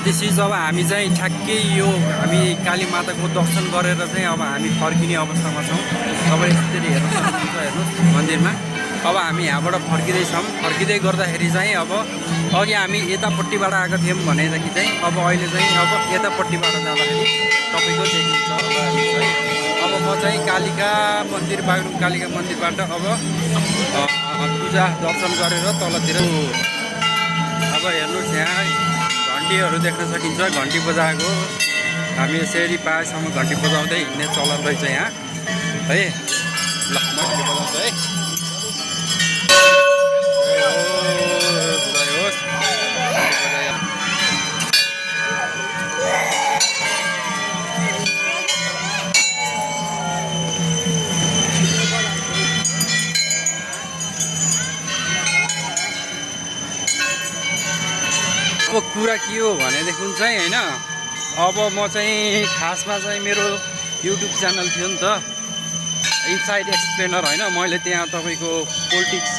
त्यसपछि अब हामी चाहिँ ठ्याक्कै यो हामी काली माताको दर्शन गरेर चाहिँ अब हामी फर्किने अवस्थामा छौँ। तपाईँ यसरी हेर्न सक्नुहुन्छ, हेर्नुहोस् मन्दिरमा। अब हामी यहाँबाट फर्किँदैछौँ। फर्किँदै गर्दाखेरि चाहिँ अब अघि हामी यतापट्टिबाट आएको थियौँ भनेदेखि चाहिँ अब अहिले चाहिँ अब यतापट्टिबाट जाँदाखेरि तपाईँको देखिन्छ। अब म चाहिँ कालिका मन्दिर, बागलुङ कालिका मन्दिरबाट अब पूजा दर्शन गरेर तलतिर अब हेर्नुहोस् यहाँ घन्टीहरू देख्न सकिन्छ। घन्टी बजाएको हामी यसरी पाएसम्म घन्टी बजाउँदै हिँड्ने चलन रहेछ यहाँ है। ल म घन्टी बजाउँछु है। अब कुरा के हो भनेदेखि चाहिँ होइन, अब म चाहिँ खासमा चाहिँ मेरो युट्युब च्यानल थियो नि त, इनसाइड एक्सप्लेनर होइन। मैले त्यहाँ तपाईँको पोलिटिक्स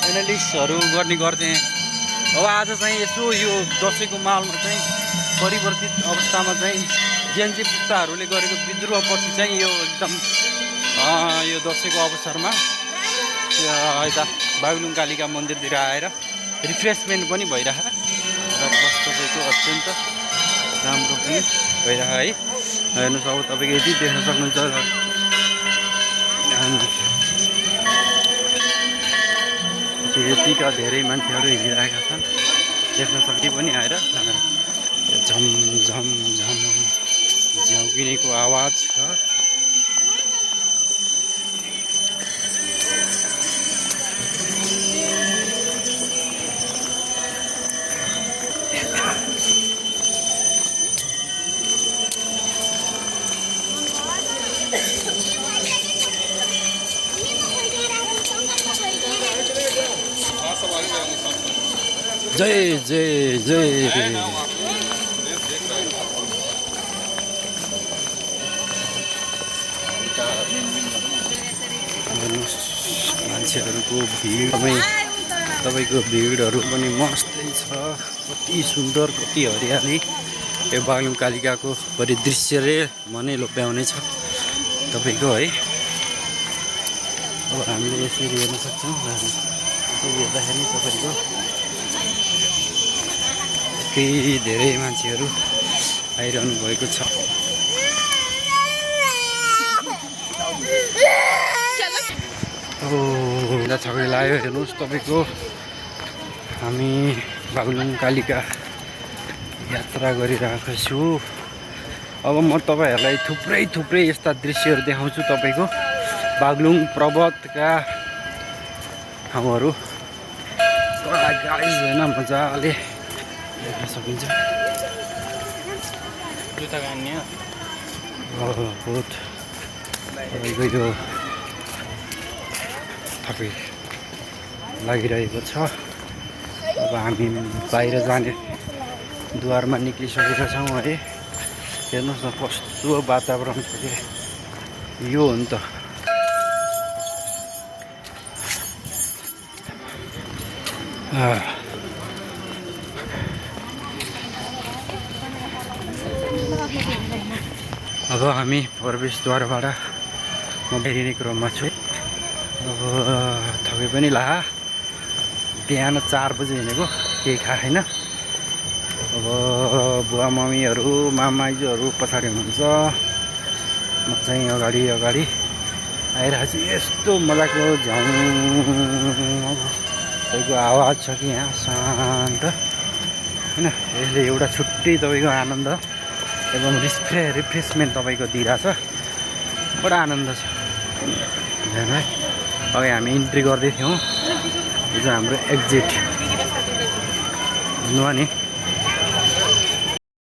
एनालिस्टहरू गर्ने गर्थेँ। अब आज चाहिँ यसो यो दसैँको माहौलमा चाहिँ परिवर्तित अवस्थामा चाहिँ जेएनजी पुस्ताहरूले गरेको विद्रोहपछि चाहिँ यो एकदम यो दसैँको अवसरमा यता बागलुङ कालिका मन्दिरतिर आएर रिफ्रेसमेन्ट पनि भइरहेको र प्लस तपाईँको अत्यन्त राम्रो पनि भइरहेको है। हेर्नुहोस् अब तपाईँको यति देख्न सक्नुहुन्छ। यतिका धेरै मान्छेहरू हिँडिरहेका छन्, देख्न सक्ने पनि आएर झम झम झम झ्याउकिनेको आवाज छ। जय जय जय मान्छेहरूको भिड तपाईँको भिडहरू पनि मस्तै छ। कति सुन्दर, कति हरियाली यो बागलुङ कालिकाको परिदृश्यले मनै लोभ्याउने छ तपाईँको है। अब हामीले यसरी हेर्न सक्छौँ। हेर्दाखेरि तपाईँको केही धेरै मान्छेहरू आइरहनु भएको छ। छक्कै लाग्यो। हेर्नुहोस् तपाईँको हामी बागलुङ कालिका यात्रा गरिरहेको छु। अब म तपाईँहरूलाई थुप्रै यस्ता दृश्यहरू देखाउँछु। तपाईँको बागलुङ पर्वतका ठाउँहरू कडा गाइस होइन, मजाले देख्न सकिन्छ। बहुत तपाईँको यो थपी लागिरहेको छ। अब हामी बाहिर जाने द्वारमा निक्लिसकेका छौँ है। हेर्नुहोस् न कस्तो वातावरण छ कि यो हो नि त। अब हामी प्रवेशद्वारबाट म हेरिने क्रममा छु। अब थकै पनि ला, बिहान 4 बजे हिँडेको, केही खाएन। अब बुवा मम्मीहरू मामाइजूहरू पछाडि हुनुहुन्छ, म चाहिँ अगाडि आइरहेको छु। यस्तो मजाको झ्याउको आवाज छ कि यहाँ शान्त होइन। यसले एउटा छुट्टै तपाईँको आनन्द एवं रिफ्रेसमेन्ट तपाईँको दिइरहेछ। बडा आनन्द छ हेर्नु है। अघि हामी इन्ट्री गर्दै थियौँ, यो चाहिँ हाम्रो एक्जिट हुनु नि।